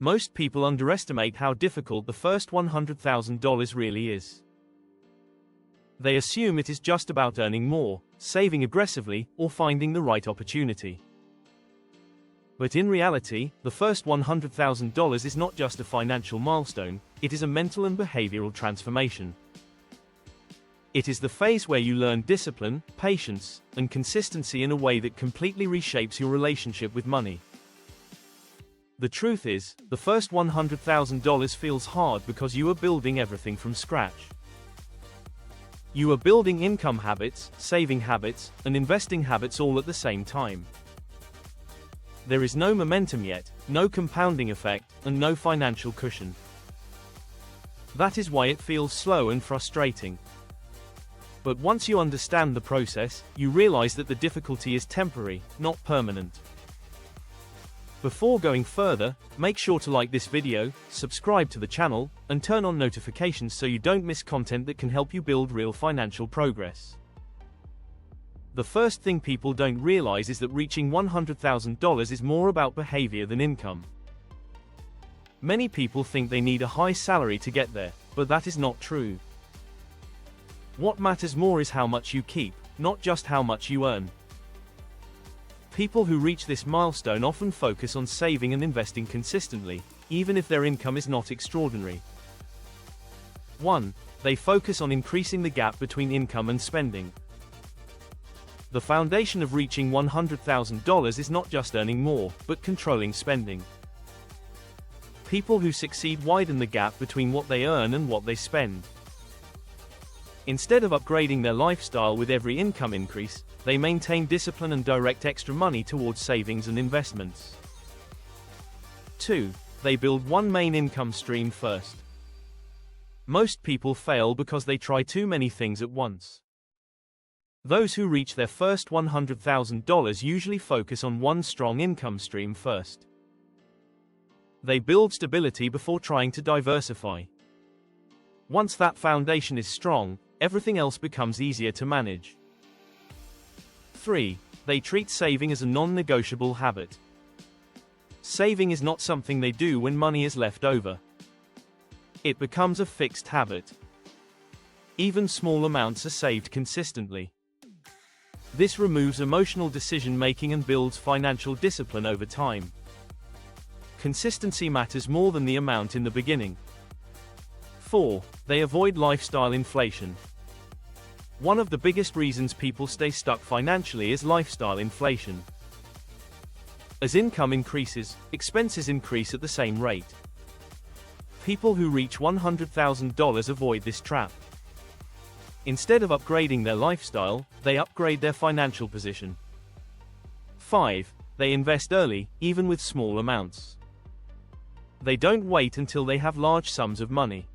Most people underestimate how difficult the first $100,000 really is. They assume it is just about earning more, saving aggressively, or finding the right opportunity. But in reality, the first $100,000 is not just a financial milestone, it is a mental and behavioral transformation. It is the phase where you learn discipline, patience, and consistency in a way that completely reshapes your relationship with money. The truth is, the first $100,000 feels hard because you are building everything from scratch. You are building income habits, saving habits, and investing habits all at the same time. There is no momentum yet, no compounding effect, and no financial cushion. That is why it feels slow and frustrating. But once you understand the process, you realize that the difficulty is temporary, not permanent. Before going further, make sure to like this video, subscribe to the channel, and turn on notifications so you don't miss content that can help you build real financial progress. The first thing people don't realize is that reaching $100,000 is more about behavior than income. Many people think they need a high salary to get there, but that is not true. What matters more is how much you keep, not just how much you earn. People who reach this milestone often focus on saving and investing consistently, even if their income is not extraordinary. 1. They focus on increasing the gap between income and spending. The foundation of reaching $100,000 is not just earning more, but controlling spending. People who succeed widen the gap between what they earn and what they spend. Instead of upgrading their lifestyle with every income increase, they maintain discipline and direct extra money towards savings and investments. 2. They build one main income stream first. Most people fail because they try too many things at once. Those who reach their first $100,000 usually focus on one strong income stream first. They build stability before trying to diversify. Once that foundation is strong, everything else becomes easier to manage. 3. They treat saving as a non-negotiable habit. Saving is not something they do when money is left over. It becomes a fixed habit. Even small amounts are saved consistently. This removes emotional decision-making and builds financial discipline over time. Consistency matters more than the amount in the beginning. 4. They avoid lifestyle inflation. One of the biggest reasons people stay stuck financially is lifestyle inflation. As income increases, expenses increase at the same rate. People who reach $100,000 avoid this trap. Instead of upgrading their lifestyle, they upgrade their financial position. 5. They invest early, even with small amounts. They don't wait until they have large sums of money.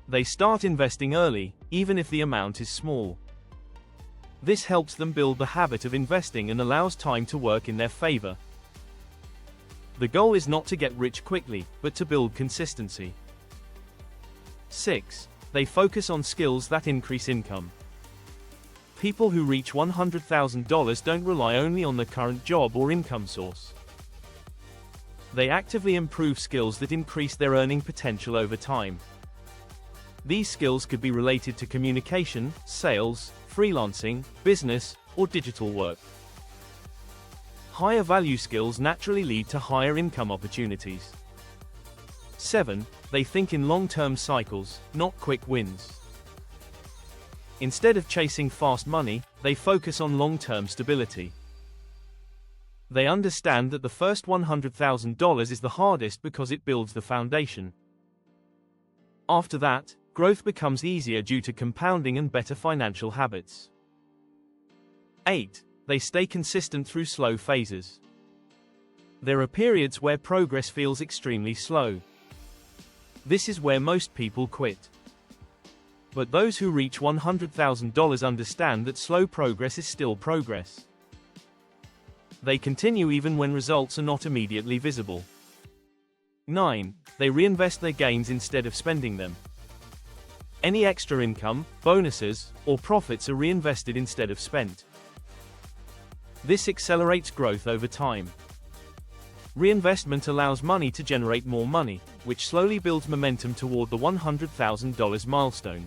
They start investing early, even if the amount is small. This helps them build the habit of investing and allows time to work in their favor. The goal is not to get rich quickly, but to build consistency. 6. They focus on skills that increase income. People who reach $100,000 don't rely only on the current job or income source. They actively improve skills that increase their earning potential over time. These skills could be related to communication, sales, freelancing, business, or digital work. Higher value skills naturally lead to higher income opportunities. 7. They think in long-term cycles, not quick wins. Instead of chasing fast money, they focus on long-term stability. They understand that the first $100,000 is the hardest because it builds the foundation. After that, growth becomes easier due to compounding and better financial habits. 8. They stay consistent through slow phases. There are periods where progress feels extremely slow. This is where most people quit. But those who reach $100,000 understand that slow progress is still progress. They continue even when results are not immediately visible. 9. They reinvest their gains instead of spending them. Any extra income, bonuses, or profits are reinvested instead of spent. This accelerates growth over time. Reinvestment allows money to generate more money, which slowly builds momentum toward the $100,000 milestone.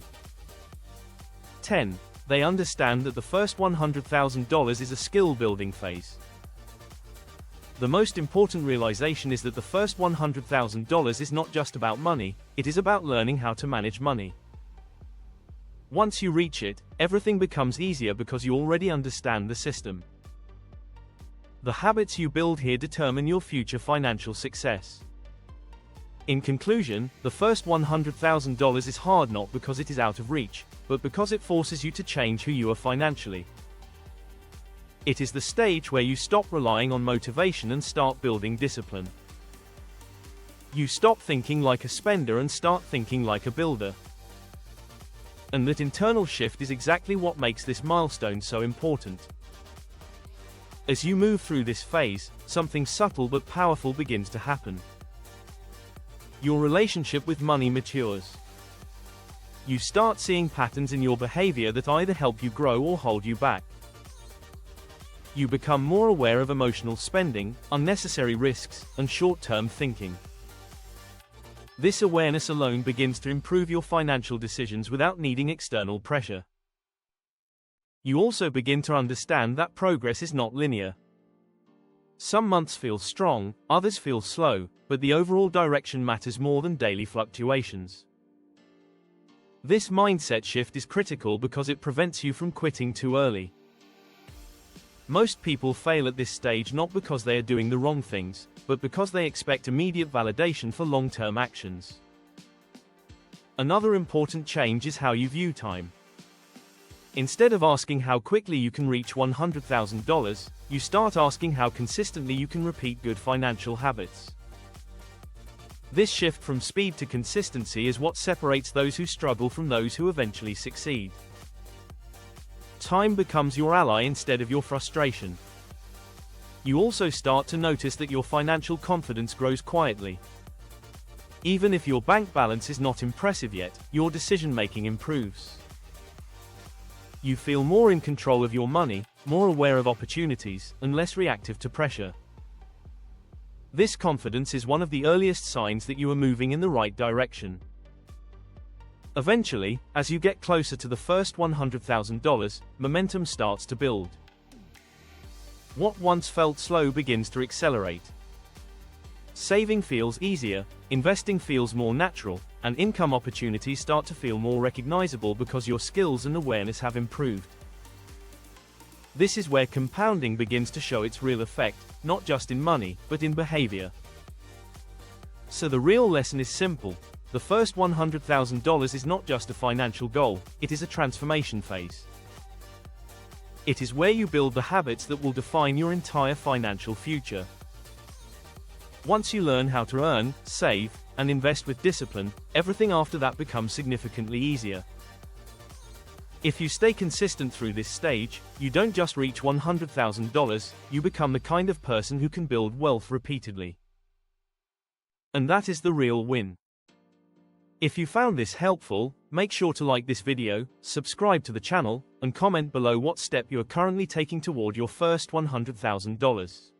10. They understand that the first $100,000 is a skill-building phase. The most important realization is that the first $100,000 is not just about money, it is about learning how to manage money. Once you reach it, everything becomes easier because you already understand the system. The habits you build here determine your future financial success. In conclusion, the first $100,000 is hard not because it is out of reach, but because it forces you to change who you are financially. It is the stage where you stop relying on motivation and start building discipline. You stop thinking like a spender and start thinking like a builder. And that internal shift is exactly what makes this milestone so important. As you move through this phase, something subtle but powerful begins to happen. Your relationship with money matures. You start seeing patterns in your behavior that either help you grow or hold you back. You become more aware of emotional spending, unnecessary risks, and short-term thinking. This awareness alone begins to improve your financial decisions without needing external pressure. You also begin to understand that progress is not linear. Some months feel strong, others feel slow, but the overall direction matters more than daily fluctuations. This mindset shift is critical because it prevents you from quitting too early. Most people fail at this stage not because they are doing the wrong things, but because they expect immediate validation for long-term actions. Another important change is how you view time. Instead of asking how quickly you can reach $100,000, you start asking how consistently you can repeat good financial habits. This shift from speed to consistency is what separates those who struggle from those who eventually succeed. Time becomes your ally instead of your frustration. You also start to notice that your financial confidence grows quietly. Even if your bank balance is not impressive yet, your decision-making improves. You feel more in control of your money, more aware of opportunities, and less reactive to pressure. This confidence is one of the earliest signs that you are moving in the right direction. Eventually, as you get closer to the first $100,000, momentum starts to build. What once felt slow begins to accelerate. Saving feels easier, investing feels more natural, and income opportunities start to feel more recognizable because your skills and awareness have improved. This is where compounding begins to show its real effect, not just in money, but in behavior. So the real lesson is simple. The first $100,000 is not just a financial goal, it is a transformation phase. It is where you build the habits that will define your entire financial future. Once you learn how to earn, save, and invest with discipline, everything after that becomes significantly easier. If you stay consistent through this stage, you don't just reach $100,000, you become the kind of person who can build wealth repeatedly. And that is the real win. If you found this helpful, make sure to like this video, subscribe to the channel, and comment below what step you are currently taking toward your first $100,000.